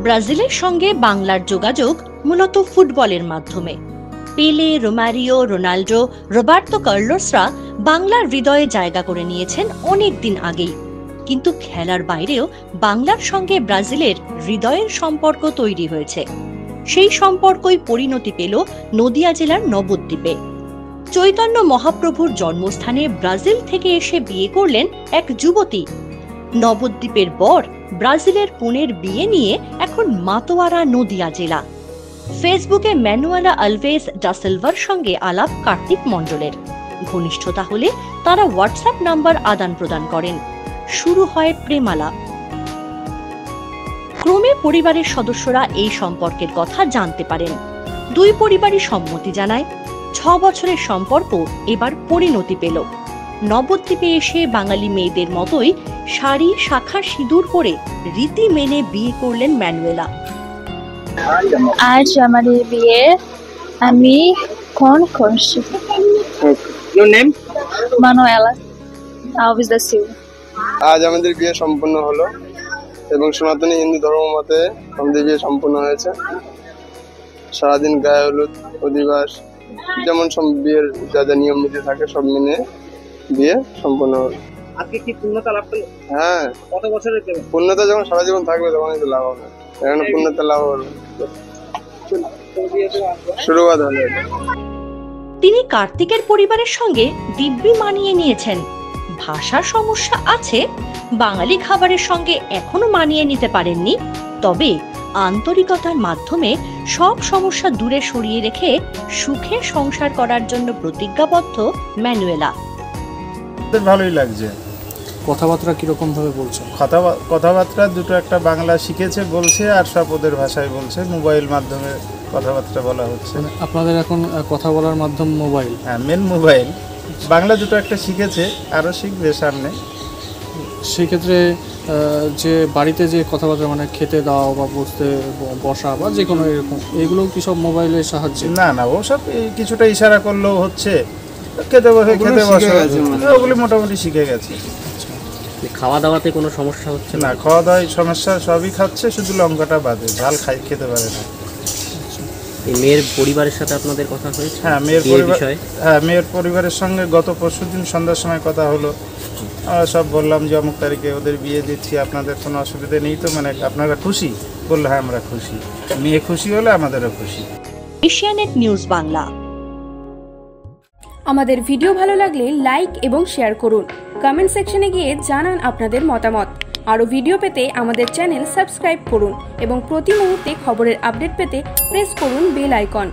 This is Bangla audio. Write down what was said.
ব্রাজিলের সঙ্গে বাংলার যোগাযোগ মূলত ফুটবলের মাধ্যমে। পেলে, রোমারিও, রোনাল্ডো, রোবার্তো কার্লোসরা বাংলার হৃদয়ে জায়গা করে নিয়েছেন অনেক দিন আগেই। কিন্তু খেলার বাইরেও বাংলার সঙ্গে ব্রাজিলের হৃদয়ের সম্পর্ক তৈরি হয়েছে। সেই সম্পর্কই পরিণতি পেল নদিয়া জেলার নবদ্বীপে। চৈতন্য মহাপ্রভুর জন্মস্থানে ব্রাজিল থেকে এসে বিয়ে করলেন এক যুবতী। নবদ্বীপের বর ব্রাজিলের কনের বিয়ে নিয়ে এখন মাতোয়ারা নদিয়া জেলা। ফেসবুকে ম্যানুয়েলা আলভেজ ডা সিলভার সঙ্গে আলাপ কার্তিক মণ্ডলের। ঘনিষ্ঠতা হলে তারা হোয়াটসঅ্যাপ নাম্বার আদান প্রদান করেন। শুরু হয় প্রেমালাপ। ক্রমে পরিবারের সদস্যরা এই সম্পর্কের কথা জানতে পারেন। দুই পরিবারই সম্মতি জানায়। 6 বছরের সম্পর্ক এবার পরিণতি পেল। নবদ্বীপে এসে বাঙালি মেয়েদের মতোই শাড়ি, শাখা, সিঁদুর পরে রীতি মেনে বিয়ে করলেন ম্যানুয়েলা। আজ আমাদের বিয়ে আমি কোন করছি। Your name? Manuela Alves da Silva। আজ আমাদের বিয়ে সম্পন্ন হলো এবং সনাতনী হিন্দু ধর্ম মতে আমাদের বিয়ে সম্পন্ন হয়েছে। সারাদিন গায়ে হলুদ, অধিবাস, যেমন সব বিয়ের যা যা নিয়ম নীতি থাকে সব মেনে বিয়ে সম্পন্ন হলো। আজকে কি পূর্ণতা লাভ করলো? হ্যাঁ, কত বছরের প্রেম? পূর্ণতা যখন সারা জীবন থাকবে তখনই তো লাভ হবে। এখন পূর্ণতা লাভ হলো, শুরুয়াত হলো। তিনি কার্তিকের পরিবারের সঙ্গে দিব্যি মানিয়ে নিয়েছেন। ভাষার সমস্যা আছে, বাঙালি খাবারের সঙ্গে এখনো মানিয়ে নিতে পারেননি, তবে আন্তরিকতার মাধ্যমে সব সমস্যা দূরে সরিয়ে রেখে সুখে সংসার করার জন্য প্রতিজ্ঞাবদ্ধ ম্যানুয়েলা। ভালোই লাগছে। কথাবার্তা কিরকম ভাবে বলছে? কথাবার্তা দুটো, একটা বাংলা শিখেছে বলছে আর সব ওদের ভাষায় বলছে। মোবাইল মাধ্যমে কথাবার্তা বলা হচ্ছে। আপনাদের এখন কথা বলার মাধ্যম মোবাইল? হ্যাঁ, মেন মোবাইল। বাংলা দুটো একটা শিখেছে, আরও শিখবে সামনে। সেই ক্ষেত্রে যে বাড়িতে যে কথাবার্তা মানে খেতে দাও বা বসা বা যে কোনো এরকম, এগুলো কি সব মোবাইলের সাহায্যে? না না, ওসব কিছুটা ইশারা করলেও হচ্ছে। খেতে বসে ওগুলি মোটামুটি শিখে গেছে। খাওয়া দাওয়াতে কোনো সমস্যা হচ্ছে না? খাওয়া দাওয়ায় সমস্যা সবই খাচ্ছে, শুধু লঙ্কাটা বাদে। ঝাল খেতে পারে না। মেয়ের পরিবারের সাথে আপনাদের কথা হয়েছে? হ্যাঁ, মেয়ের পরিবারের সঙ্গে গত পরশুদিন সন্ধ্যার সময় কথা হলো। আমরা সব বললাম যে অমুক তারিখে ওদের বিয়ে দিচ্ছি, আপনাদের কোনো অসুবিধা নেই তো? মানে আপনারা খুশি? বললো হ্যাঁ, আমরা খুশি। মেয়ে খুশি হলে আমাদেরও খুশি। এশিয়ানেট নিউজ বাংলা। আমাদের ভিডিও ভালো লাগলে লাইক এবং শেয়ার করুন। কমেন্ট সেকশনে গিয়ে জানান আপনাদের মতামত। আরও ভিডিও পেতে আমাদের চ্যানেল সাবস্ক্রাইব করুন এবং প্রতি মুহূর্তে খবরের আপডেট পেতে প্রেস করুন বেল আইকন।